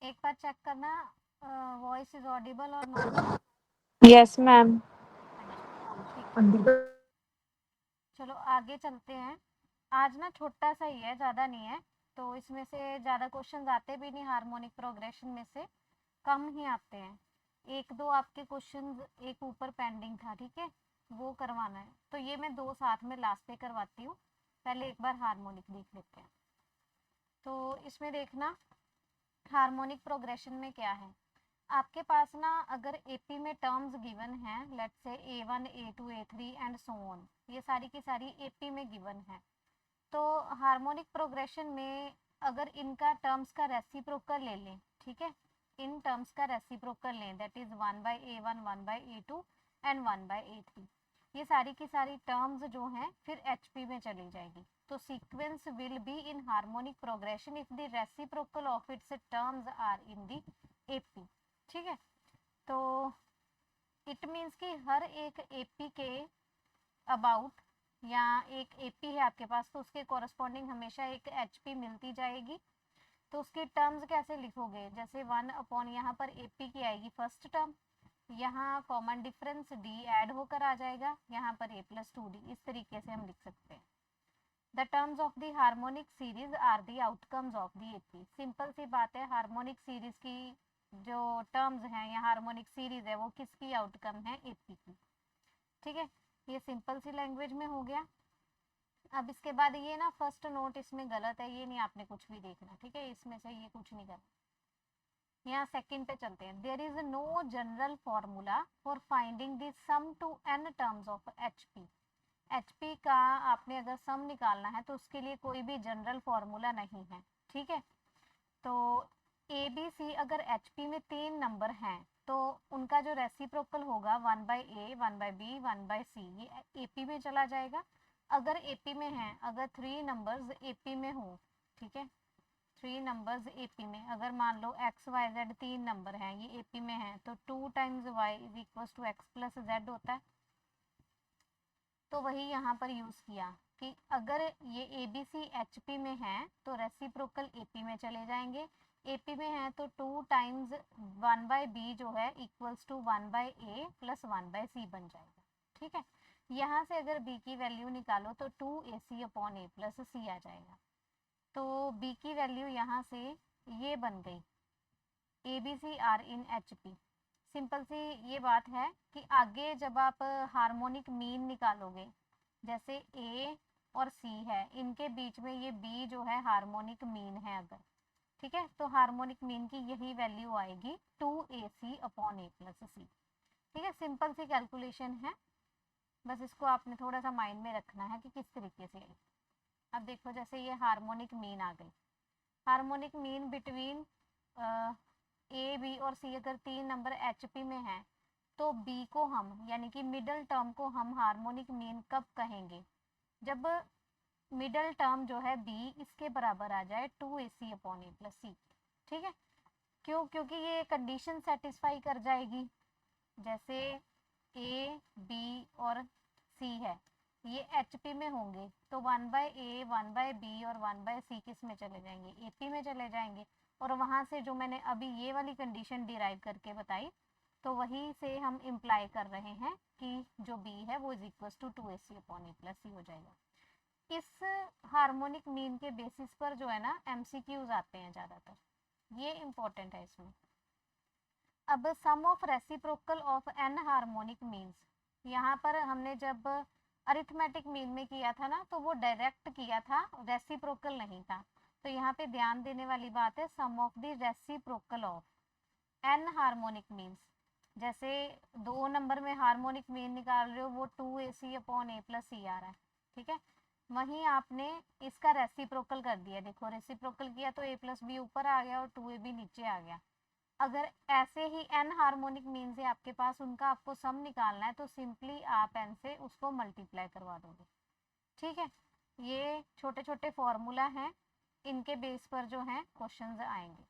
एक बार चेक करना, voice is Audible और नॉट। Yes ma'am. हाँ जी, ठीक है। चलो आगे चलते हैं। आज ना छोटा सा ही है, ज़्यादा नहीं है, तो इसमें से ज़्यादा क्वेश्चंस आते भी नहीं, हार्मोनिक प्रोग्रेशन में से कम ही आते हैं। एक दो आपके क्वेश्चंस एक ऊपर पेंडिंग था, ठीक है, वो करवाना है, तो ये मैं दो साथ में लास्ट पे करवाती हूँ। पहले एक बार हार्मोनिक देख लेते हैं। तो इसमें देखना, हार्मोनिक प्रोग्रेशन में क्या है। आपके पास ना अगर एपी में टर्म्स गिवन हैं, let's say A1 A2 A3 and so on, ये सारी की सारी एपी में गिवन है, तो हार्मोनिक प्रोग्रेशन में अगर इनका टर्म्स का रेसिप्रोकल ले लें, ठीक है, इन टर्म्स का रेसिप्रोकल लें, that is 1/A1 1/A2 and 1/A3, ये सारी की सारी टर्म्स जो हैं फिर एचपी में चली जाएगी। तो sequence will be in harmonic progression if the reciprocal of its terms are in the AP. ठीक है, तो इट मीन्स कि हर एक एपी के अबाउट, या एक एपी है आपके पास तो उसके कॉरस्पॉन्डिंग हमेशा एक एचपी मिलती जाएगी। तो उसकी टर्म्स कैसे लिखोगे, जैसे 1 अपॉन यहाँ पर एपी की आएगी फर्स्ट टर्म, यहाँ कॉमन डिफरेंस डी ऐड होकर आ जाएगा, यहाँ पर a+2d, इस तरीके से हम लिख सकते हैं। The terms of the harmonic series are the outcomes of the AP. Simple सी बात है, हार्मोनिक सीरीज की जो टर्म्स हैं या हार्मोनिक सीरीज है वो किसकी आउटकम है, एपी की। ठीक है, ये सिंपल सी लैंग्वेज में हो गया। अब इसके बाद ये ना फर्स्ट नोट इसमें गलत है, ये नहीं आपने कुछ भी देखना, ठीक है, इसमें से ये कुछ नहीं करना। यहाँ सेकंड पे चलते हैं। There is no general formula for finding the sum to n terms of HP. HP का आपने अगर सम निकालना है तो उसके लिए कोई भी जनरल फॉर्मूला नहीं है, ठीक है। तो ए बी सी अगर एचपी में 3 नंबर हैं तो उनका जो रेसिप्रोकल होगा 1/A 1/B 1/C, ये एपी में चला जाएगा। अगर एपी में है, अगर 3 नंबर्स एपी में हो, ठीक है, 3 नंबर्स एपी में, अगर मान लो XYZ 3 नंबर हैं, ये एपी में है, तो 2 times y is equal to x plus z होता है। तो वही यहाँ पर यूज़ किया कि अगर ये A B C H P में है तो रेसिप्रोकल ए पी में चले जाएंगे, ए पी में है तो 2 टाइम्स 1/B जो है equals to 1/A plus 1/C बन जाएगा। ठीक है, यहाँ से अगर B की वैल्यू निकालो तो 2AC upon A plus C आ जाएगा। तो B की वैल्यू यहाँ से ये बन गई, ABC are in HP। Simple सी ये बात है कि आगे जब आप हार्मोनिक मीन निकालोगे, जैसे A और C है, इनके बीच में ये B जो है हार्मोनिक मीन है अगर, ठीक है, तो हार्मोनिक मीन की यही वैल्यू आएगी 2AC upon A plus C। ठीक है, सिंपल सी कैलकुलेशन है, बस इसको आपने थोड़ा सा माइंड में रखना है कि किस तरीके से आई। अब देखो जैसे ये हार्मोनिक मीन आ गई, harmonic mean between A B और सी, अगर 3 नंबर एच पी में है तो बी को हम यानी कि मिडल टर्म को हम हार्मोनिक मीन कब कहेंगे, जब मिडल टर्म जो है बी इसके बराबर आ जाए 2AC upon a plus c. ठीक है, क्यों, क्योंकि ये कंडीशन सेटिस्फाई कर जाएगी। जैसे ए बी और सी है, ये एच पी में होंगे तो 1/A 1/B और 1/C किस में चले जाएंगे, एपी में चले जाएंगे। और वहाँ से जो मैंने अभी ये वाली कंडीशन डिराइव करके बताई, तो वहीं से हम इम्प्लाई कर रहे हैं कि जो B है वो is equal to 2AC upon a plus c हो जाएगा। इस हार्मोनिक मीन के बेसिस पर जो है ना MCQs आते हैं ज़्यादातर, ये इम्पोर्टेंट है इसमें। अब sum of reciprocal of n harmonic means, यहाँ पर हमने जब अरिथमेटिक मीन में किया था ना तो वो डायरेक्ट किया था, रेसिप्रोकल नहीं था। तो यहाँ पे ध्यान देने वाली बात है, sum of the reciprocal of n harmonic means, जैसे 2 नंबर में हार्मोनिक मीन निकाल रहे हो वो 2AC upon A plus C आ रहा है, ठीक है, वहीं आपने इसका रेसिप्रोकल कर दिया, देखो रेसिप्रोकल किया तो A+B ऊपर आ गया और 2AB नीचे आ गया। अगर ऐसे ही n हार्मोनिक मीन से आपके पास उनका आपको सम निकालना है तो सिंपली आप n से उसको मल्टीप्लाई करवा दोगे। ठीक है, ये छोटे छोटे फॉर्मूला हैं, इनके बेस पर जो है क्वेश्चंस आएंगे।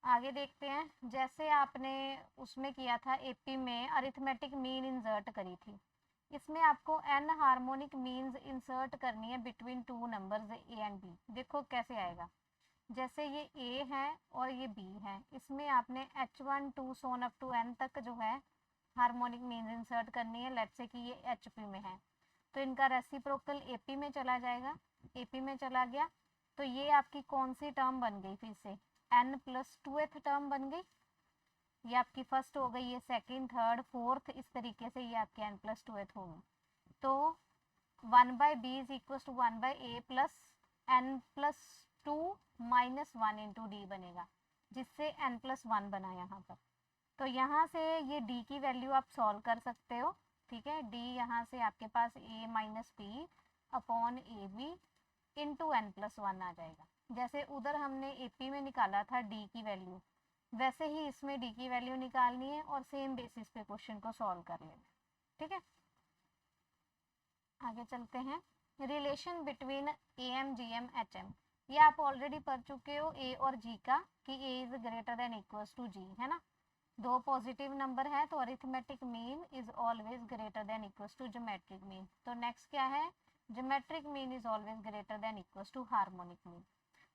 आगे देखते हैं, जैसे आपने उसमें किया था एपी में अरिथमेटिक मीन इंसर्ट करी थी, इसमें आपको n हार्मोनिक मीन्स इंसर्ट करनी है between two numbers a and b। देखो कैसे आएगा, जैसे ये a है और ये b है, इसमें आपने h1 2 Son up to n तक जो है हार्मोनिक मीन्स इंसर्ट करनी है। लेट्स से कि ये HP में है, तो इनका रेसिप्रोकल AP में चला जाएगा। AP में चला गया तो ये आपकी कौन सी टर्म बन गई, फिर से n+2th टर्म बन गई। ये आपकी फर्स्ट हो गई, ये सेकंड, थर्ड, फोर्थ, इस तरीके से ये आपकी n+2th होगी। तो 1/b is equal to 1/a plus n+2 -1 into d बनेगा, जिससे n+1 बना यहाँ पर। तो यहाँ से ये d की वैल्यू आप सॉल्व कर सकते हो, ठीक है। d यहाँ से आपके पास a minus p upon a b into n+1 आ जाएगा। जैसे उधर हमने AP में निकाला था d की वैल्यू, वैसे ही इसमें d की वैल्यू निकालनी है और सेम बेसिस पे क्वेश्चन को सॉल्व कर लेना है, ठीक है। आगे चलते हैं। Relation between AM GM HM, ये आप ऑलरेडी पढ़ चुके हो A और G का, कि A is greater than equals to G, है ना। दो पॉजिटिव नंबर है तो arithmetic mean is always greater than equals to geometric mean. तो नेक्स्ट क्या है, geometric mean is always greater than equals to harmonic mean.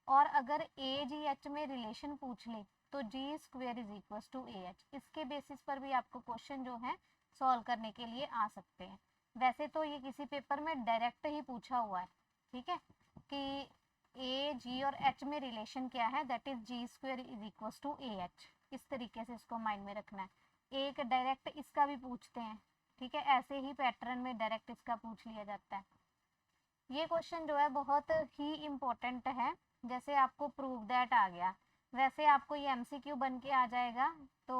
और अगर AGH में रिलेशन पूछ ले तो G² is equals to AH, इसके बेसिस पर भी आपको क्वेश्चन जो है सॉल्व करने के लिए आ सकते हैं। वैसे तो ये किसी पेपर में डायरेक्ट ही पूछा हुआ है, ठीक है, कि A, G और H में रिलेशन क्या है, that is G² is equals to AH। इस तरीके से इसको माइंड में रखना है। एक डायरेक्ट इसका भी पूछते हैं, ठीक है, ऐसे ही पैटर्न में डायरेक्ट इसका पूछ लिया जाता है। ये क्वेश्चन जो है बहुत ही इम्पोर्टेंट है। जैसे आपको प्रूव दैट आ गया, वैसे आपको ये MCQ बन के आ जाएगा। तो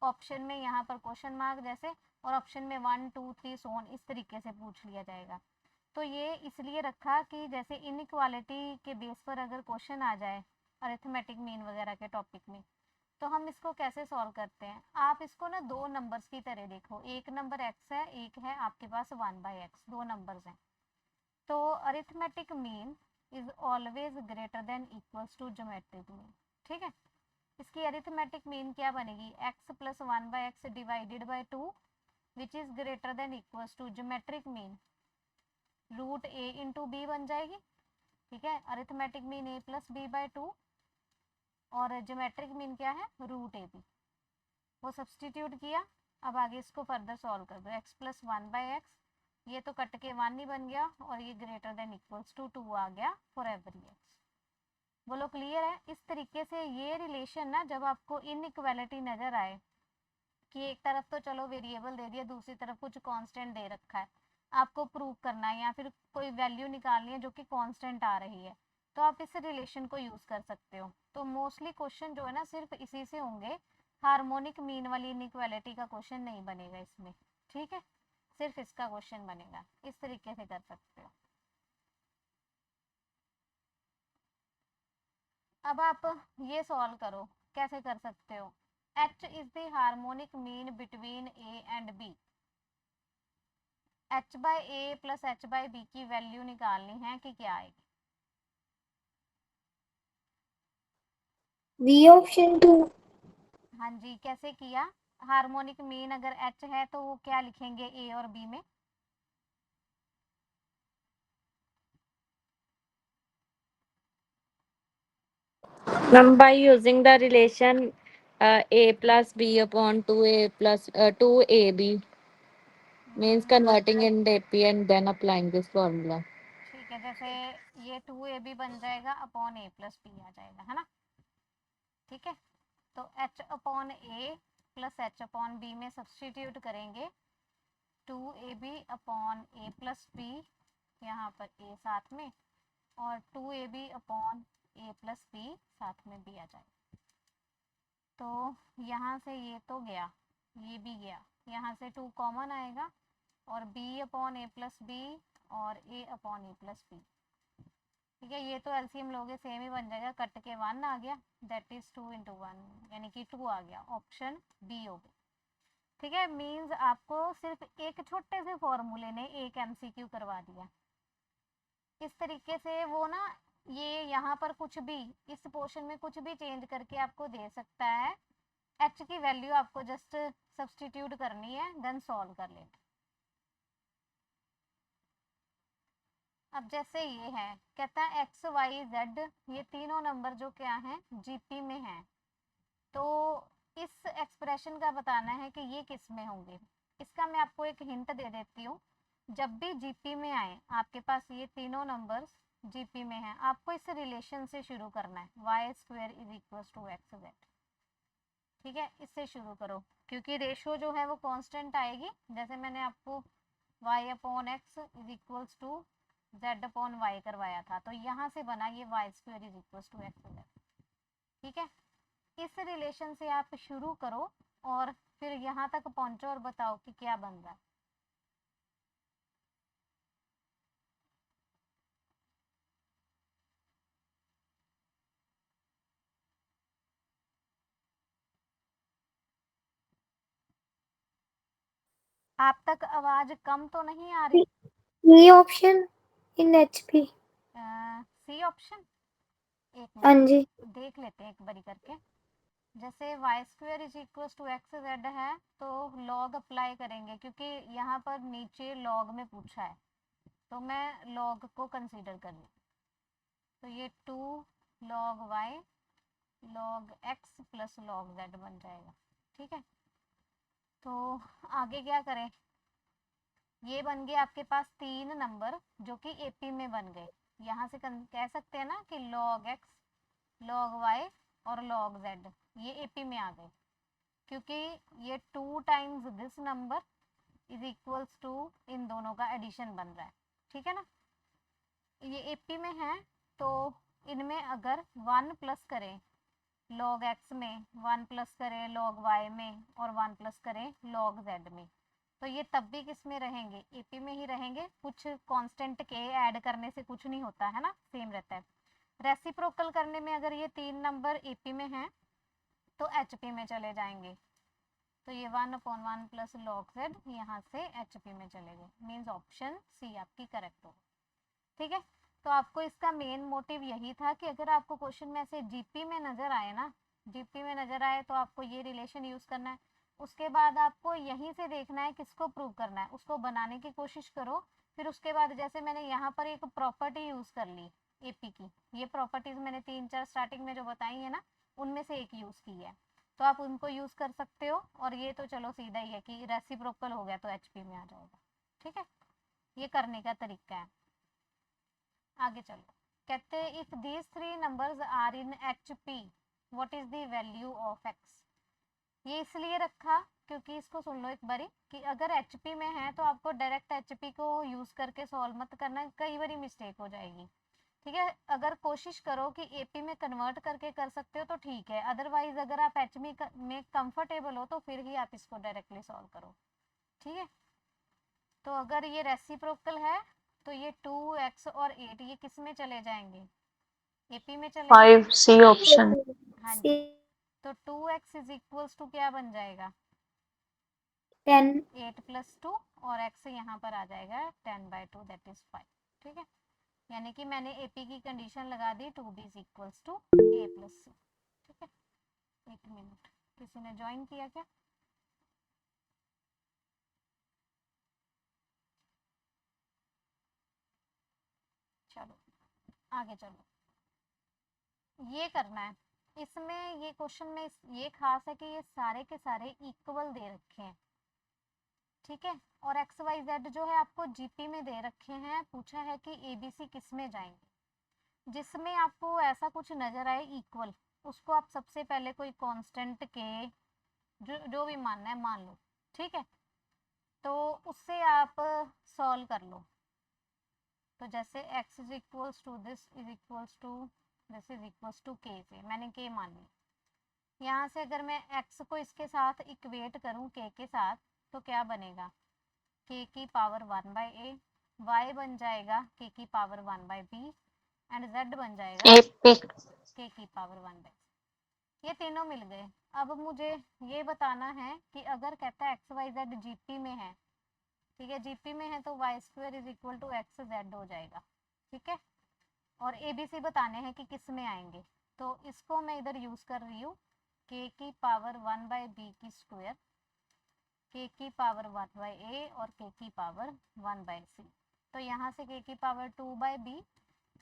ऑप्शन में यहाँ पर क्वेश्चन मार्क जैसे, और ऑप्शन में 1 2 3 सोन, इस तरीके से पूछ लिया जाएगा। तो ये इसलिए रखा कि जैसे इनइक्वालिटी के बेस पर अगर क्वेश्चन आ जाए अरिथमेटिक मीन वगैरह के टॉपिक में, तो हम इसको कैसे सॉल्व करते हैं। आप इसको ना दो नंबर्स की तरह देखो, एक नंबर x है, एक है आपके पास 1/x, दो नंबर्स हैं। तो arithmetic mean is always greater than equals to geometric mean, ठीक है। इसकी अरिथमेटिक मीन क्या बनेगी, x plus 1/x divided by 2 which is greater than equals to geometric mean √a into b बन जाएगी, ठीक है। Arithmetic mean a plus b by 2 और ज्योमेट्रिक मीन क्या है, √ab। वो सब्सटीट्यूट किया, अब आगे इसको फर्दर सॉल्व कर दो। x प्लस 1/x, ये तो कट के 1 ही बन गया, और ये ग्रेटर देन इक्वल्स टू 2 आ गया फॉर एवरी x। बोलो क्लियर है। इस तरीके से ये रिलेशन ना, जब आपको इनइक्वालिटी नजर आए कि एक तरफ तो चलो वेरिएबल दे दिया, दूसरी तरफ कुछ कांस्टेंट दे रखा है, आपको प्रूव करना है या फिर कोई वैल्यू निकालनी है जो कि कांस्टेंट आ रही है, तो आप इस रिलेशन को यूज कर सकते हो। तो मोस्टली क्वेश्चन जो है ना सिर्फ इसी से होंगे, हार्मोनिक मीन वाली इनइक्वालिटी का क्वेश्चन नहीं बनेगा इसमें, ठीक है, सिर्फ इसका क्वेश्चन बनेगा। इस तरीके से कर सकते हो। अब आप ये सॉल्व करो, कैसे कर सकते हो। H is the harmonic mean between A and B। h/a plus h/b की वैल्यू निकालनी है कि क्या आएगी। B option 2। हाँ जी, कैसे किया। हार्मोनिक मीन अगर h है तो वो क्या लिखेंगे A और B में। Now by using the relation a plus b upon 2a plus 2ab means converting in AP and then applying this formula. ठीक है, जैसे ये 2ab बन जाएगा अपॉन a प्लस b आ जाएगा, है ना, ठीक है। तो h upon a plus h upon b में सब्सटीट्यूट करेंगे, 2ab upon a plus b, यहाँ पर a साथ में, और 2ab upon a plus b साथ में b आ जाएगा। तो यहाँ से ये तो गया, ये भी गया, यहाँ से 2 कॉमन आएगा, और b upon a plus b और a upon a plus b, ठीक है। ये तो एलसीएम लोगे सेम ही बन जाएगा, कट के 1 आ गया, दैट इज 2 इंटू 1 यानी कि 2 आ गया, ऑप्शन बी हो गया, ठीक है। मीन्स आपको सिर्फ एक छोटे से फॉर्मूले ने एक MCQ करवा दिया। इस तरीके से वो ना, ये यहाँ पर कुछ भी, इस पोर्शन में कुछ भी चेंज करके आपको दे सकता है। h की वैल्यू आपको जस्ट सब्सटीट्यूट करनी है, देन सॉल्व कर लेना, अब जैसे ये है, कहता है एक्स वाई जेड, ये तीनों नंबर जो क्या हैं जीपी में हैं, तो इस एक्सप्रेशन का बताना है कि ये किस में होंगे। इसका मैं आपको एक हिंट दे देती हूँ। जब भी जीपी में आए आपके पास ये तीनों नंबर्स जीपी में हैं, आपको इस रिलेशन से शुरू करना है, y square is equal to x z. ठीक है, इससे शुरू करो, क्योंकि रेशो जो है वो कांस्टेंट आएगी। जैसे मैंने आपको y upon x is equals to z upon y करवाया था, तो यहाँ से बना ये y square is equals to x z. ठीक है, इस रिलेशन से आप शुरू करो और फिर यहाँ तक पहुँचो और बताओ कि क्या बन रहा है। आप तक आवाज कम तो नहीं आ रही? ये option in HP. C option, एक हाँ मिनट जी। देख लेते हैं एक बारी करके। जैसे y square is equal to x z है, तो लॉग अप्लाई करेंगे, क्योंकि यहाँ पर नीचे लॉग में पूछा है, तो मैं लॉग को कंसीडर कर लूँ। तो ये 2 log y log x plus log z बन जाएगा। ठीक है, तो आगे क्या करें? ये बन गए आपके पास तीन नंबर जो कि एपी में बन गए। यहाँ से कह सकते हैं ना कि log x log y और log z ये एपी में आ गए, क्योंकि ये 2 times this number is equals to इन दोनों का एडिशन बन रहा है। ठीक है ना, ये एपी में है, तो इनमें अगर 1 प्लस करें log x में, 1 प्लस करें log y में और 1 प्लस करें log z में, तो ये तब भी किस में रहेंगे? एपी में ही रहेंगे। कुछ कांस्टेंट के ऐड करने से कुछ नहीं होता है ना, सेम रहता है। रेसिप्रोकल करने में अगर ये तीन नंबर एपी में हैं तो एचपी में चले जाएंगे, तो ये 1/1 प्लस log z यहाँ से एचपी में चले गए। मीन्स ऑप्शन सी आपकी करेक्ट होगा। ठीक है, तो आपको इसका मेन मोटिव यही था कि अगर आपको क्वेश्चन में ऐसे जीपी में नजर आए ना, जीपी में नजर आए तो आपको ये रिलेशन यूज करना है। उसके बाद आपको यहीं से देखना है किसको प्रूव करना है, उसको बनाने की कोशिश करो। फिर उसके बाद जैसे मैंने यहाँ पर एक प्रॉपर्टी यूज कर ली एपी की, ये प्रॉपर्टीज मैंने 3-4 स्टार्टिंग में जो बताई है ना, उनमें से एक यूज की है, तो आप उनको यूज कर सकते हो। और ये तो चलो सीधा ही है कि रेसिप्रोकल हो गया तो एचपी में आ जाएगा। ठीक है, ये करने का तरीका है। आगे चलो, कहते हैं if these three numbers are in HP what is the value of x. ये इसलिए रखा क्योंकि इसको सुन लो एक बारी कि अगर एचपी में है तो आपको डायरेक्ट एचपी को यूज करके सॉल्व मत करना, कई बारी मिस्टेक हो जाएगी। ठीक है, अगर कोशिश करो कि एपी में कन्वर्ट करके कर सकते हो तो ठीक है, अदरवाइज अगर आप एचपी में कंफर्टेबल हो तो फिर ही आप इसको डायरेक्टली सॉल्व करो। ठीक है, तो अगर ये रेसिप्रोकल है तो ये 2x और 8 ये किस में चले जाएंगे? एपी में चले 5 सी ऑप्शन। हाँ जी, तो 2x इज इक्वल्स टू क्या बन जाएगा? 10। 8 प्लस 2 और x यहाँ पर आ जाएगा 10/2 दैट इज 5। ठीक है, यानी कि मैंने एपी की कंडीशन लगा दी 2b is equals to a plus c. ठीक है, एक मिनट, किसी ने ज्वाइन किया क्या? चलो आगे चलो, ये करना है। इसमें ये क्वेश्चन में ये खास है कि ये सारे के सारे इक्वल दे रखे हैं। ठीक है, और एक्स वाई जेड जो है आपको जीपी में दे रखे हैं। पूछा है कि एबीसी किस में जाएंगे। जिसमें आपको ऐसा कुछ नजर आए इक्वल, उसको आप सबसे पहले कोई कांस्टेंट के जो भी मानना है मान लो। ठीक है, तो उससे आप सॉल्व कर लो। तो जैसे x is equals to this is equals to this is equals to k से मैंने k मान ली। यहाँ से अगर मैं x को इसके साथ इक्वेट करूँ k के साथ तो क्या बनेगा? k की पावर 1/a, y बन जाएगा k की पावर 1/b एंड z बन जाएगा k की पावर 1/c। ये तीनों मिल गए। अब मुझे ये बताना है कि अगर कहता है एक्स वाई जेड जीपी में है, ठीक है, जीपी में है तो y square is equal to x z हो जाएगा। ठीक है, और ए बी सी बताने हैं कि किस में आएंगे, तो इसको मैं इधर यूज कर रही हूँ के की पावर 1/b की स्क्वायर, के की पावर 1/a और के की पावर 1/c। तो यहाँ से k की पावर 2/b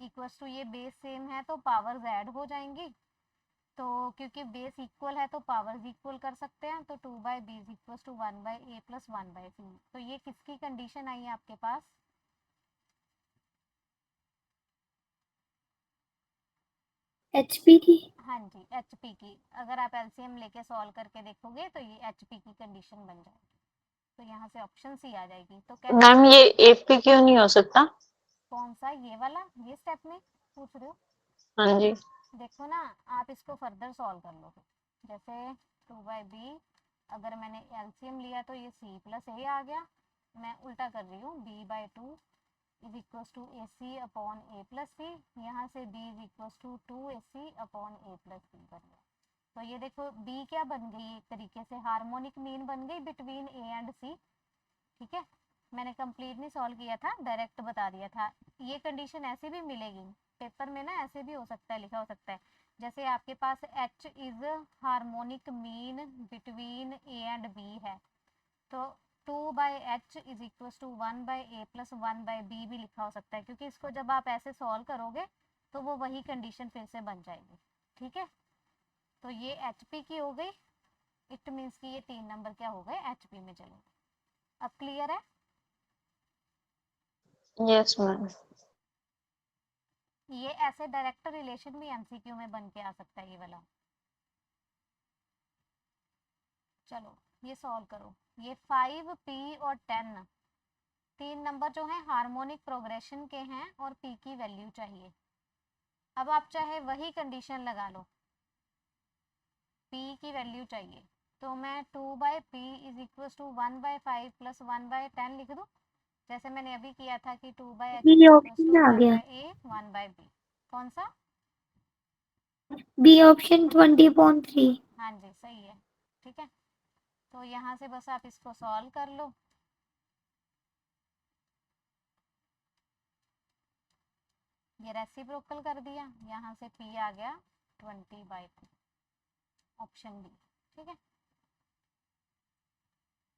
इक्वल्स टू, ये बेस सेम है तो पावर्स ऐड हो जाएंगी, तो क्योंकि बेस इक्वल है तो पावर्स इक्वल कर सकते हैं, तो 2/b is equals to 1/a plus 1/c। तो ये किसकी कंडीशन आई है आपके पास? HP की। हाँ जी, HP की। अगर आप LCM लेके सॉल्व करके देखोगे तो ये HP की कंडीशन बन जाएगी, तो यहाँ से ऑप्शन सी आ जाएगी। तो क्या मैम ये AP क्यों नहीं हो सकता? कौन सा, ये वाला, ये स्टेप में पूछ रहे हो? हाँ जी। देखो ना, आप इसको फर्दर सॉल्व कर लो। जैसे 2/b, अगर मैंने LCM लिया तो ये c प्लस a आ गया। मैं उल्टा कर रही हूँ, b/2 is equals to AC upon a plus c। यहाँ से b is equals to 2AC upon a plus c बन गया। तो ये देखो b क्या बन गई, एक तरीके से हार्मोनिक मीन बन गई बिटवीन a एंड c। ठीक है, मैंने कंप्लीट नहीं सॉल्व किया था, डायरेक्ट बता दिया था। ये कंडीशन ऐसे भी मिलेगी पेपर में ना, ऐसे भी हो सकता है, लिखा हो सकता है, जैसे आपके पास H is harmonic mean between A and B है, तो 2/h is equal to 1/a plus 1/b भी लिखा हो सकता है, क्योंकि इसको जब आप ऐसे सॉल्व करोगे तो वो वही कंडीशन फिर से बन जाएगी। ठीक है, तो ये HP की हो गई, इट मीन्स कि ये 3 नंबर क्या हो गए, HP में चले गए। अब क्लियर है? Yes ma'am. ये ऐसे डायरेक्ट रिलेशन भी MCQ में बन के आ सकता है, ये वाला। चलो ये सॉल्व करो। ये 5P और 10, 3 नंबर जो हैं हार्मोनिक प्रोग्रेशन के हैं और P की वैल्यू चाहिए। अब आप चाहे वही कंडीशन लगा लो, P की वैल्यू चाहिए, तो मैं 2/p is equal to 1/5 plus 1/10 लिख दूँ, जैसे मैंने अभी किया था कि 2/h is B equal option two आ गया। 1/a 1/b। कौन सा? B option 20.3। हाँ जी, सही है। ठीक है, तो यहाँ से बस आप इसको सॉल्व कर लो। ये रेसिप्रोकल कर दिया, यहाँ से P आ गया 20/3, ऑप्शन बी। ठीक है,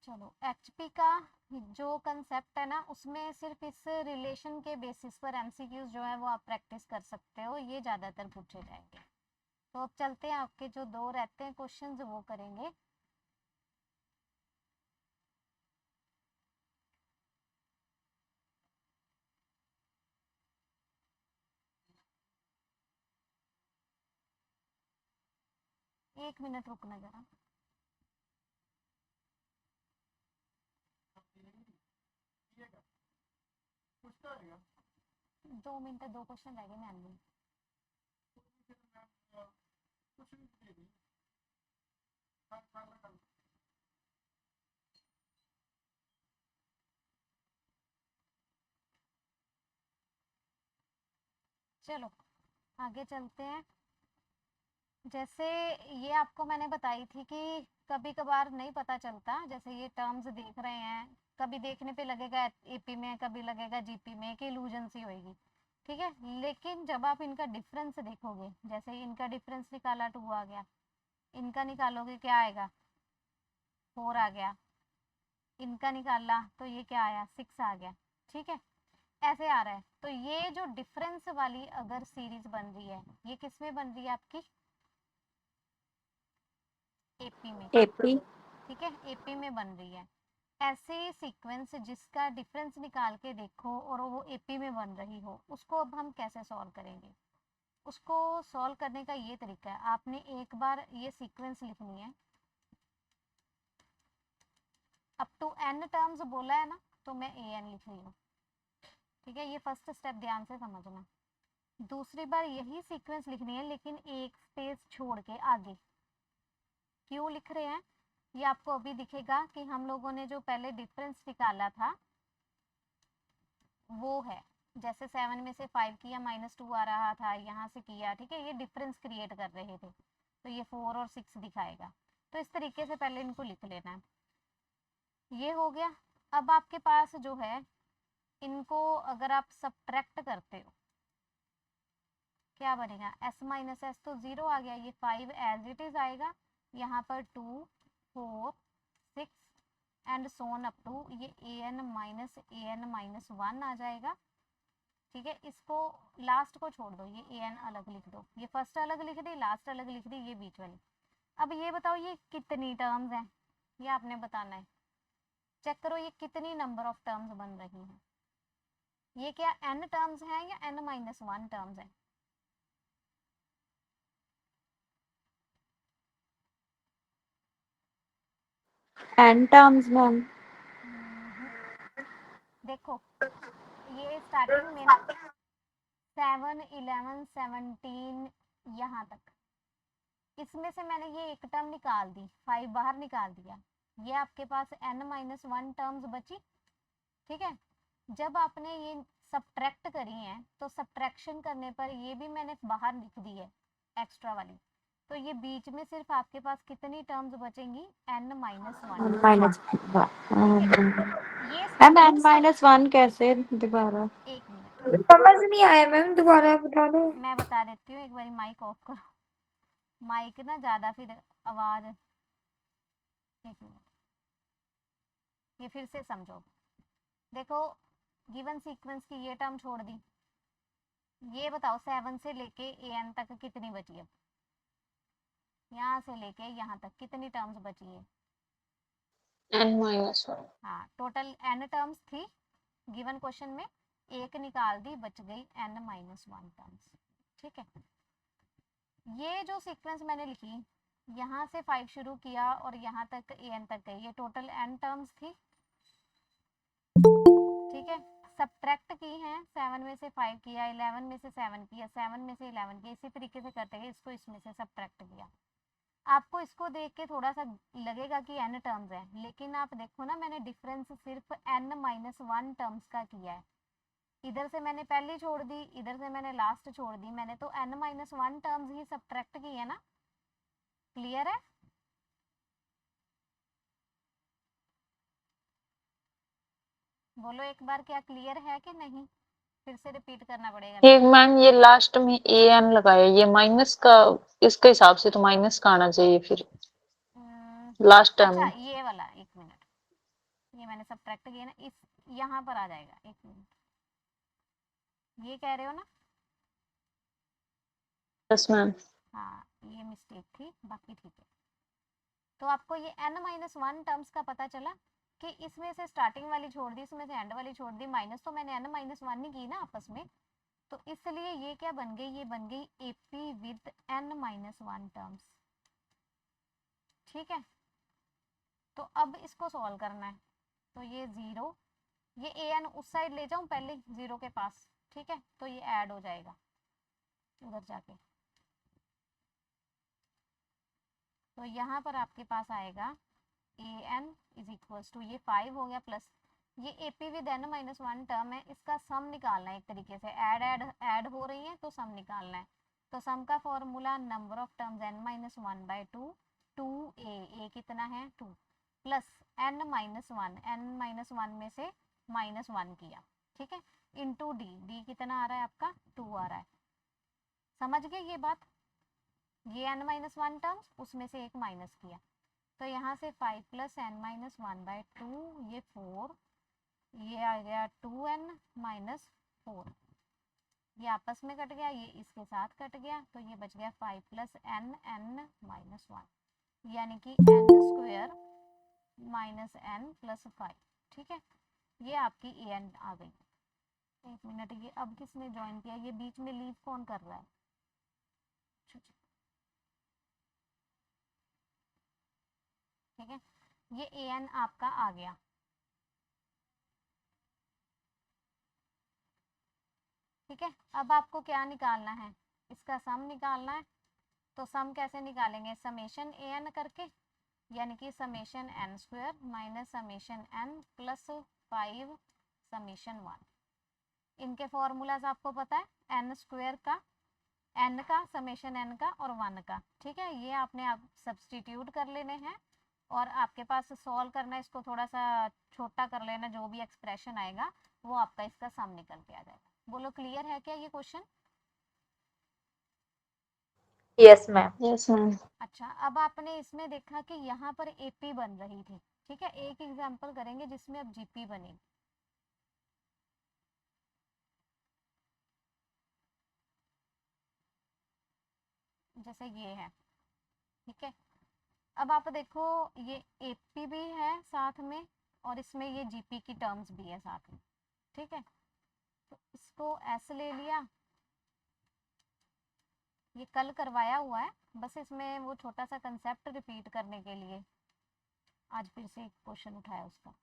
चलो HP का जो कंसेप्ट है ना, उसमें सिर्फ इस रिलेशन के बेसिस पर MCQs जो है वो आप प्रैक्टिस कर सकते हो, ये ज़्यादातर पूछे जाएंगे। तो अब चलते हैं, आपके जो 2 रहते हैं क्वेश्चंस वो करेंगे। एक मिनट रुकना जरा। दो मिनट, 2 क्वेश्चन रह गए मैम में। चलो आगे चलते हैं। जैसे ये आपको मैंने बताई थी कि कभी कभार नहीं पता चलता, जैसे ये टर्म्स देख रहे हैं, कभी देखने पे लगेगा AP में, कभी लगेगा GP में, कि इल्यूजन सी होएगी। ठीक है, लेकिन जब आप इनका डिफरेंस देखोगे, जैसे इनका डिफरेंस निकाला 2 आ गया, इनका निकालोगे क्या आएगा, 4 आ गया, इनका निकाला तो ये क्या आया, 6 आ गया। ठीक है, ऐसे आ रहा है। तो ये जो डिफरेंस वाली अगर सीरीज बन रही है, ये किस में बन रही है आपकी, AP में। AP। ठीक है, AP में बन रही है। ऐसे सीक्वेंस जिसका डिफरेंस निकाल के देखो और वो AP में बन रही हो, उसको अब हम कैसे सॉल्व करेंगे? उसको सॉल्व करने का ये तरीका है, आपने एक बार ये सीक्वेंस लिखनी है, अप टू n टर्म्स बोला है ना, तो मैं AN लिख रही हूँ। ठीक है, ये फर्स्ट स्टेप ध्यान से समझना। दूसरी बार यही सीक्वेंस लिखनी है, लेकिन एक स्पेस छोड़ के आगे। क्यों लिख रहे हैं, ये आपको अभी दिखेगा कि हम लोगों ने जो पहले डिफरेंस निकाला था वो है, जैसे 7 में से 5 किया -2 आ रहा था, यहाँ से किया। ठीक है, ये डिफरेंस क्रिएट कर रहे थे, तो ये 4 और 6 दिखाएगा। तो इस तरीके से पहले इनको लिख लेना है। ये हो गया। अब आपके पास जो है, इनको अगर आप सब्ट्रैक्ट करते हो क्या बनेगा, s माइनस एस तो 0 आ गया, ये 5 एज इट इज आएगा, यहाँ पर 2 4 6 एंड सोन अप टू ये an माइनस 1 आ जाएगा। ठीक है, इसको लास्ट को छोड़ दो, ये an अलग लिख दो, ये फर्स्ट अलग लिख दी, लास्ट अलग लिख दी, ये बीच वाली। अब ये बताओ ये कितनी टर्म्स हैं, ये आपने बताना है। चेक करो ये कितनी नंबर ऑफ टर्म्स बन रही हैं। ये क्या n टर्म्स हैं या n माइनस 1 टर्म्स हैं? n terms ma'am. देखो ये स्टार्टिंग में ना 7, 11, 17 यहाँ तक, इसमें से मैंने ये एक टर्म निकाल दी, 5 बाहर निकाल दिया, ये आपके पास n माइनस 1 टर्म्स बची। ठीक है, जब आपने ये सब्ट्रैक्ट करी हैं तो सब्ट्रैक्शन करने पर ये भी मैंने बाहर लिख दी है एक्स्ट्रा वाली, तो ये बीच में सिर्फ आपके पास कितनी टर्म्स बचेंगी, n माइनस 1। माइनस ये मैम n स्टार्टिंग, माइनस 1 कैसे दोबारा? एक मिनट समझ नहीं आया मैम, दोबारा बता दो। मैं बता देती हूँ, एक बार माइक ऑफ करो, माइक ना ज़्यादा फिर आवाज़, एक मिनट ये फिर से समझो। देखो गिवन सीक्वेंस की ये टर्म छोड़ दी, ये बताओ 7 से लेके an तक कितनी बची है, यहाँ से लेके यहाँ तक कितनी टर्म्स बची है? n minus 1। हाँ, टोटल n टर्म्स थी गिवन क्वेश्चन में, एक निकाल दी, बच गई n माइनस 1 टर्म्स। ठीक है, ये जो सीक्वेंस मैंने लिखी, यहाँ से 5 शुरू किया और यहाँ तक an तक गई, ये टोटल n टर्म्स थी। ठीक है, सब्ट्रैक्ट की हैं, 7 में से 5 किया, 11 में से 7 किया, 7 में से 11 किया, इसी तरीके से करते गए, इसको इसमें से सब्ट्रैक्ट किया। आपको इसको देख के थोड़ा सा लगेगा कि n टर्म्स है, लेकिन आप देखो ना मैंने डिफरेंस सिर्फ n माइनस 1 टर्म्स का किया है। इधर से मैंने पहली छोड़ दी, इधर से मैंने लास्ट छोड़ दी, मैंने तो n माइनस 1 टर्म्स ही सब्ट्रैक्ट की है ना। क्लियर है? बोलो एक बार, क्या क्लियर है कि नहीं? फिर से रिपीट करना पड़ेगा। एक मैम ये लास्ट में an लगाया, ये माइनस का, इसके हिसाब से तो माइनस का आना चाहिए फिर लास्ट टाइम अच्छा में। ये वाला, एक मिनट, ये मैंने सब्ट्रैक्ट किया ना, इस यहाँ पर आ जाएगा, एक मिनट, ये कह रहे हो ना? Yes ma'am. हाँ ये मिस्टेक थी, बाकी ठीक है। तो आपको ये n माइनस 1 टर्म्स का पता चला कि इसमें से स्टार्टिंग वाली छोड़ दी, इसमें से एंड वाली छोड़ दी, माइनस तो मैंने n माइनस 1 नहीं की ना आपस में, तो इसलिए ये क्या बन गई, ये बन गई AP with n minus 1 terms. ठीक है, तो अब इसको सॉल्व करना है, तो ये 0, ये an उस साइड ले जाऊं पहले 0 के पास। ठीक है, तो ये ऐड हो जाएगा उधर जाके, तो यहाँ पर आपके पास आएगा an इज इक्वल्स टू, ये 5 हो गया प्लस ये AP with n minus 1 term है, इसका सम निकालना है एक तरीके से, ऐड हो रही है तो सम निकालना है। तो सम का formula number of terms n minus 1 by 2, 2a कितना है 2, plus n minus 1, n minus 1 में से माइनस 1 किया, ठीक है, इंटू d कितना आ रहा है आपका 2 आ रहा है। समझ गए ये बात? ये n माइनस 1 टर्म्स, उसमें से एक माइनस किया, तो यहाँ से 5 प्लस n माइनस 1 बाई 2, ये 4, ये आ गया 2n माइनस 4, ये आपस में कट गया, ये इसके साथ कट गया, तो ये बच गया 5 प्लस n माइनस 1, यानी कि n square minus n plus 5। ठीक है, ये आपकी an आ गई। एक मिनट, ये अब किसने ज्वाइन किया, ये बीच में लीव कौन कर रहा है? ठीक है, ये an आपका आ गया। ठीक है, अब आपको क्या निकालना है, इसका सम निकालना है। तो सम कैसे निकालेंगे, समेशन an करके, यानी कि summation n square minus summation n plus 5 summation 1। इनके फॉर्मूलाज आपको पता है, n स्क्वायर का, n का, समेशन n का और 1 का। ठीक है, ये आपने आप सब्सटीट्यूट कर लेने हैं और आपके पास सॉल्व करना है, इसको थोड़ा सा छोटा कर लेना, जो भी एक्सप्रेशन आएगा वो आपका इसका सम निकल के आ जाएगा। बोलो क्लियर है क्या ये question? Yes ma'am. Yes ma'am. अच्छा, अब आपने इसमें देखा कि यहाँ पर AP बन रही थी, ठीक है, एक एग्जाम्पल करेंगे जिसमें अब जीपी बनेगी। जैसे ये है, ठीक है। अब आप देखो ये एपी भी है साथ में और इसमें ये जीपी की टर्म्स भी है साथ में, ठीक है। तो इसको ऐसे ले लिया, ये कल करवाया हुआ है, बस इसमें वो छोटा सा कंसेप्ट रिपीट करने के लिए आज फिर से एक क्वेश्चन उठाया उसका,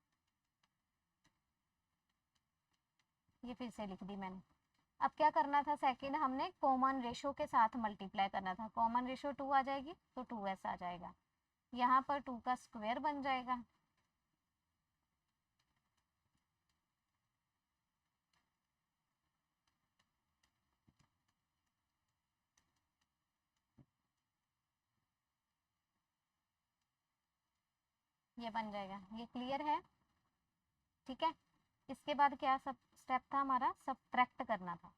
ये फिर से लिख दी मैंने। अब क्या करना था, सेकंड हमने कॉमन रेशो के साथ मल्टीप्लाई करना था। कॉमन रेशो 2 आ जाएगी तो 2s आ जाएगा, यहाँ पर 2 का स्क्वायर बन जाएगा। ये बन जाएगा, ये क्लियर है, ठीक है। इसके बाद क्या सब स्टेप था हमारा, सब्ट्रैक्ट करना था।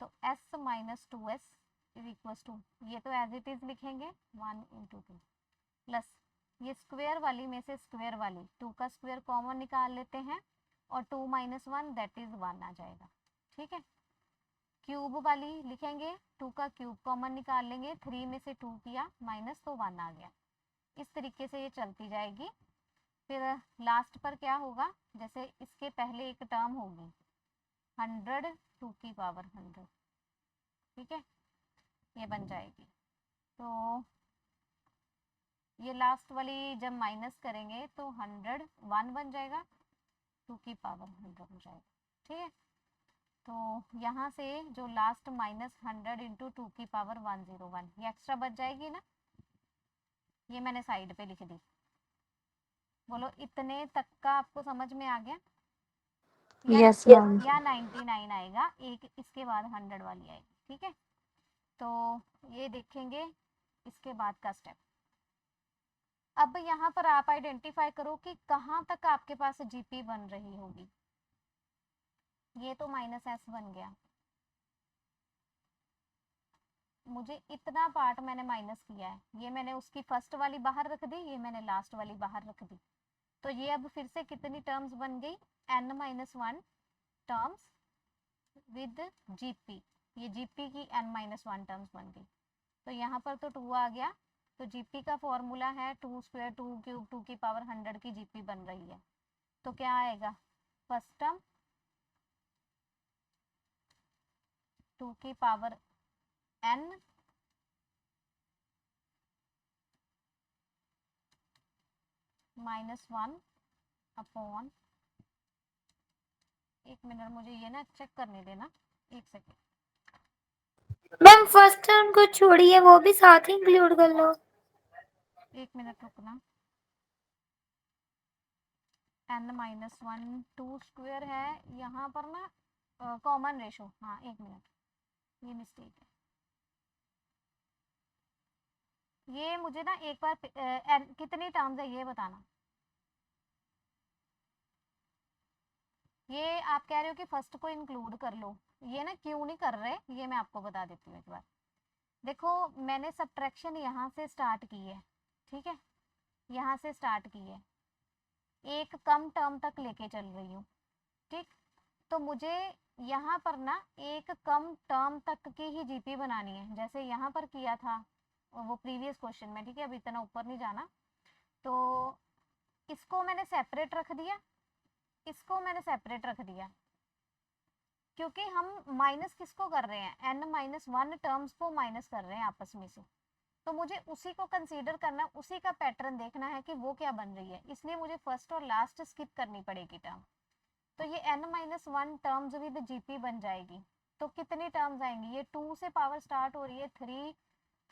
तो s minus 2s is equals to, ये तो एज इट इज लिखेंगे 1 इंटू 2 प्लस ये स्क्वायर वाली में से स्क्वायर वाली 2 का स्क्वायर कॉमन निकाल लेते हैं और 2 माइनस 1 दैट इज 1 आ जाएगा, ठीक है। क्यूब वाली लिखेंगे, 2 का क्यूब कॉमन निकाल लेंगे, 3 में से 2 किया माइनस तो 1 आ गया। इस तरीके से ये चलती जाएगी। फिर लास्ट पर क्या होगा, जैसे इसके पहले एक टर्म होगी 100 2 की पावर 100, ठीक है, ये बन जाएगी। तो ये लास्ट वाली जब माइनस करेंगे तो 100 1 बन जाएगा, 2 की पावर 100 हो जाएगा, ठीक है। तो यहाँ से जो लास्ट माइनस 100 इंटू 2 की पावर 101 ये एक्स्ट्रा बच जाएगी ना, ये मैंने साइड पे लिख दी। बोलो इतने तक का आपको समझ में आ गया? Yes, ma'am. या 99 आएगा, एक इसके बाद 100 वाली आएगी, ठीक है। तो ये देखेंगे इसके बाद का स्टेप। अब यहाँ पर आप आइडेंटिफाई करो कि कहाँ तक आपके पास जीपी बन रही होगी। ये तो माइनस एस बन गया, मुझे इतना पार्ट मैंने माइनस किया है, ये मैंने उसकी फर्स्ट वाली बाहर रख दी, ये मैंने लास्ट वाली बाहर रख दी। तो ये अब फिर से कितनी टर्म्स बन गई, n minus 1 terms with GP, ये जीपी की n माइनस 1 टर्म्स बन गई। तो यहाँ पर तो 2 आ गया, तो जीपी का फॉर्मूला है 2 स्क्वायर 2 क्यूब 2 की पावर 100 की जीपी बन रही है। तो क्या आएगा, फर्स्ट टर्म 2 की पावर n माइनस 1 अपॉन, एक मिनट मुझे ये ना चेक करने देना, एक सेकेंड। मैम फर्स्ट टर्म को छोड़िए, वो भी साथ ही इंक्लूड कर लो। एक मिनट रुकना, n माइनस 1 2 स्क्वायर है यहाँ पर ना कॉमन रेशो, हाँ एक मिनट ये मिस्टेक है। ये मुझे ना एक बार कितनी टर्म्स है ये बताना। ये आप कह रहे हो कि फर्स्ट को इंक्लूड कर लो, ये ना क्यों नहीं कर रहे ये मैं आपको बता देती हूँ एक बार। देखो मैंने सब्ट्रैक्शन यहाँ से स्टार्ट की है, ठीक है, यहाँ से स्टार्ट की है, एक कम टर्म तक लेके चल रही हूँ, ठीक। तो मुझे यहाँ पर ना एक कम टर्म तक की ही जीपी बनानी है, जैसे यहाँ पर किया था वो प्रीवियस क्वेश्चन में, ठीक है, अब इतना ऊपर नहीं जाना। तो इसको मैंने सेपरेट रख दिया, इसको मैंने सेपरेट रख दिया, क्योंकि हम माइनस किसको कर रहे हैं, n माइनस 1 टर्म्स को माइनस कर रहे हैं आपस में से। तो मुझे उसी को कंसीडर करना, उसी का पैटर्न देखना है कि वो क्या बन रही है, इसलिए मुझे फर्स्ट और लास्ट स्किप करनी पड़ेगी टर्म। तो ये n minus 1 terms with GP बन जाएगी। तो कितनी टर्म्स आएंगी, ये 2 से पावर स्टार्ट हो रही है 3,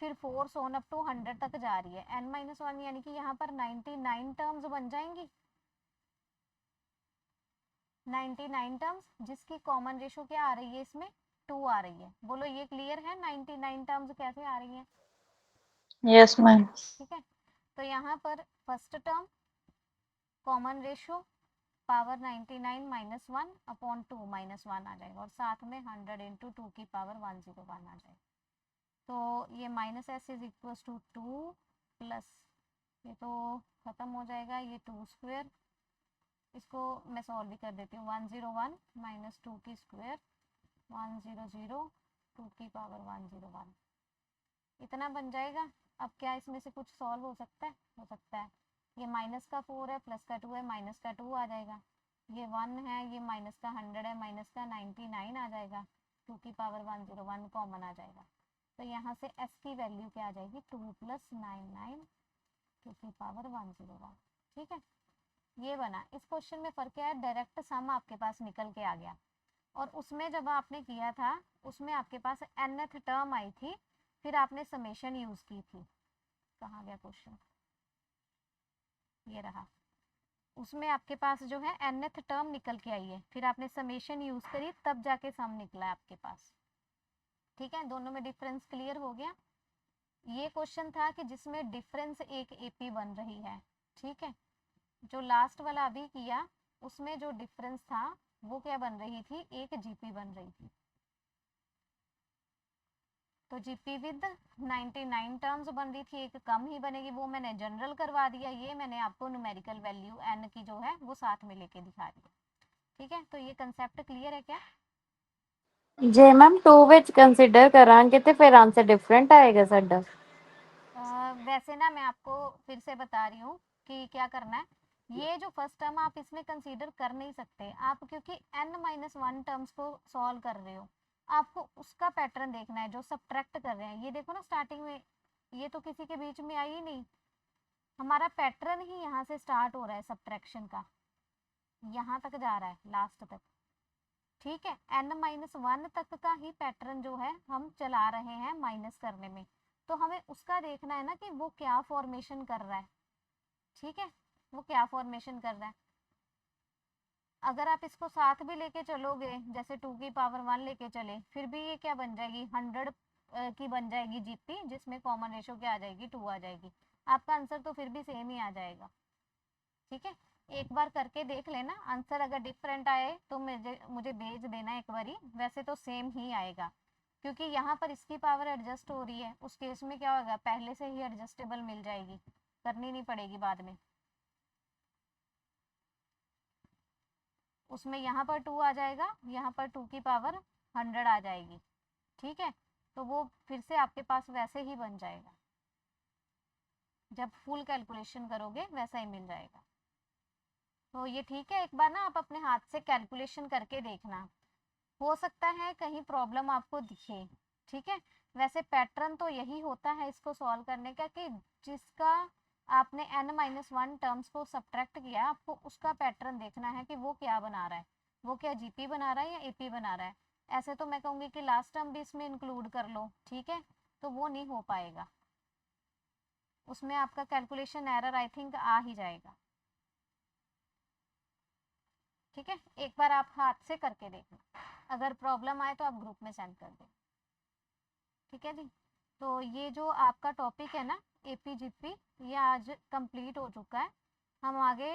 फिर 4 सोन अप टू 100 तक जा रही है, n माइनस 1 यानी कि यहाँ पर 99 टर्म्स बन जाएंगी, 99 टर्म्स, जिसकी कॉमन रेशो क्या आ रही है इसमें 2 आ रही है। बोलो ये क्लियर है 99 टर्म्स कैसे आ रही है? Yes ma'am. ठीक है, तो यहाँ पर first term common ratio power 99 minus 1 upon 2 minus 1 आ जाएगा, और साथ में 100 इंटू 2 की पावर 101 आ जाएगा। तो ये minus s is equal to 2 plus ये तो ख़त्म हो जाएगा, ये 2 स्क्वायर, इसको मैं सॉल्व भी कर देती हूँ। 101 माइनस 2 की स्क्वायर 100 2 की पावर 101, इतना बन जाएगा। अब क्या इसमें से कुछ सॉल्व हो सकता है? हो सकता है। ये माइनस का 4 है, प्लस का 2 है, माइनस का 2 आ जाएगा। ये 1 है, ये माइनस का 100 है, माइनस का 99 आ जाएगा। 2 की पावर 101 कॉमन आ जाएगा। तो यहाँ से s की वैल्यू क्या आ जाएगी? 2 प्लस 99 2 की पावर 101। ठीक है, ये बना। इस क्वेश्चन में फ़र्क क्या है? डायरेक्ट सम आपके पास निकल के आ गया, और उसमें जब आपने किया था उसमें आपके पास nth टर्म आई थी, फिर आपने समेशन यूज़ की थी। कहाँ गया क्वेश्चन? ये रहा। उसमें आपके पास जो है nth टर्म निकल के आई है, फिर आपने समेशन यूज़ करी, तब जाके सम निकला है आपके पास। ठीक है, दोनों में डिफरेंस क्लियर हो गया। ये क्वेश्चन था कि जिसमें डिफरेंस एक एपी बन रही है। ठीक है, जो लास्ट वाला अभी किया उसमें जो डिफरेंस था वो क्या बन रही थी? एक जीपी बन रही थी। तो जीपी विद 99 टर्म्स बन रही थी, एक कम ही बनेगी, वो मैंने जनरल करवा दिया। ये मैंने आपको न्यूमेरिकल वैल्यू एन की जो है वो साथ में लेके दिखा दिया। ठीक है, तो ये कंसेप्ट क्लियर है क्या? जे मैम 2 ਵਿੱਚ ਕੰਸੀਡਰ ਕਰਾਂਗੇ ਤੇ ਫਿਰ ਆਨਸਰ ਡਿਫਰੈਂਟ ਆਏਗਾ ਸਾਡਾ। वैसे ना मैं आपको फिर से बता रही हूँ कि क्या करना है। ये जो फर्स्ट टर्म आप इसमें कंसीडर कर नहीं सकते आप, क्योंकि n-1 टर्म्स को सॉल्व कर रहे हो। आपको उसका पैटर्न देखना है जो सब्ट्रैक्ट कर रहे हैं। ये देखो ना, स्टार्टिंग में ये तो किसी के बीच में आई ही नहीं, हमारा पैटर्न ही यहाँ से स्टार्ट हो रहा है सब्ट्रैक्शन का, यहाँ तक जा रहा है लास्ट तक। ठीक है, n-1 तक का ही पैटर्न जो है हम चला रहे हैं माइनस करने में, तो हमें उसका देखना है ना कि वो क्या फॉर्मेशन कर रहा है। ठीक है, वो क्या फॉर्मेशन कर रहा है। अगर आप इसको साथ भी लेके चलोगे, जैसे 2 की पावर 1 लेके चले, फिर भी ये क्या बन जाएगी? 100 की बन जाएगी जीपी, जिसमें कॉमन रेशो क्या आ जाएगी? 2 आ जाएगी। आपका आंसर तो फिर भी सेम ही आ जाएगा। ठीक है, एक बार करके देख लेना, आंसर अगर डिफरेंट आए तो मुझे भेज देना एक बारी। वैसे तो सेम ही आएगा, क्योंकि यहाँ पर इसकी पावर एडजस्ट हो रही है। उस केस में क्या होगा? पहले से ही एडजस्टेबल मिल जाएगी, करनी नहीं पड़ेगी बाद में। उसमें यहाँ पर 2 आ जाएगा, यहाँ पर 2 की पावर 100 आ जाएगी। ठीक है, तो वो फिर से आपके पास वैसे ही बन जाएगा, जब फुल कैलकुलेशन करोगे वैसा ही मिल जाएगा। तो ये ठीक है, एक बार ना आप अपने हाथ से कैलकुलेशन करके देखना, हो सकता है कहीं प्रॉब्लम आपको दिखे। ठीक है, वैसे पैटर्न तो यही होता है इसको सॉल्व करने का, कि जिसका आपने n-1 टर्म्स को सब्ट्रैक्ट किया, आपको उसका पैटर्न देखना है कि वो क्या बना रहा है। वो क्या जीपी बना रहा है या एपी बना रहा है। ऐसे तो मैं कहूँगी कि लास्ट टर्म भी इसमें इंक्लूड कर लो। ठीक है, तो वो नहीं हो पाएगा, उसमें आपका कैलकुलेशन एरर आई थिंक आ ही जाएगा। ठीक है, एक बार आप हाथ से करके देखना, अगर प्रॉब्लम आए तो आप ग्रुप में सेंड कर दें। ठीक है जी, तो ये जो आपका टॉपिक है ना एपी जीपी, ये आज कंप्लीट हो चुका है। हम आगे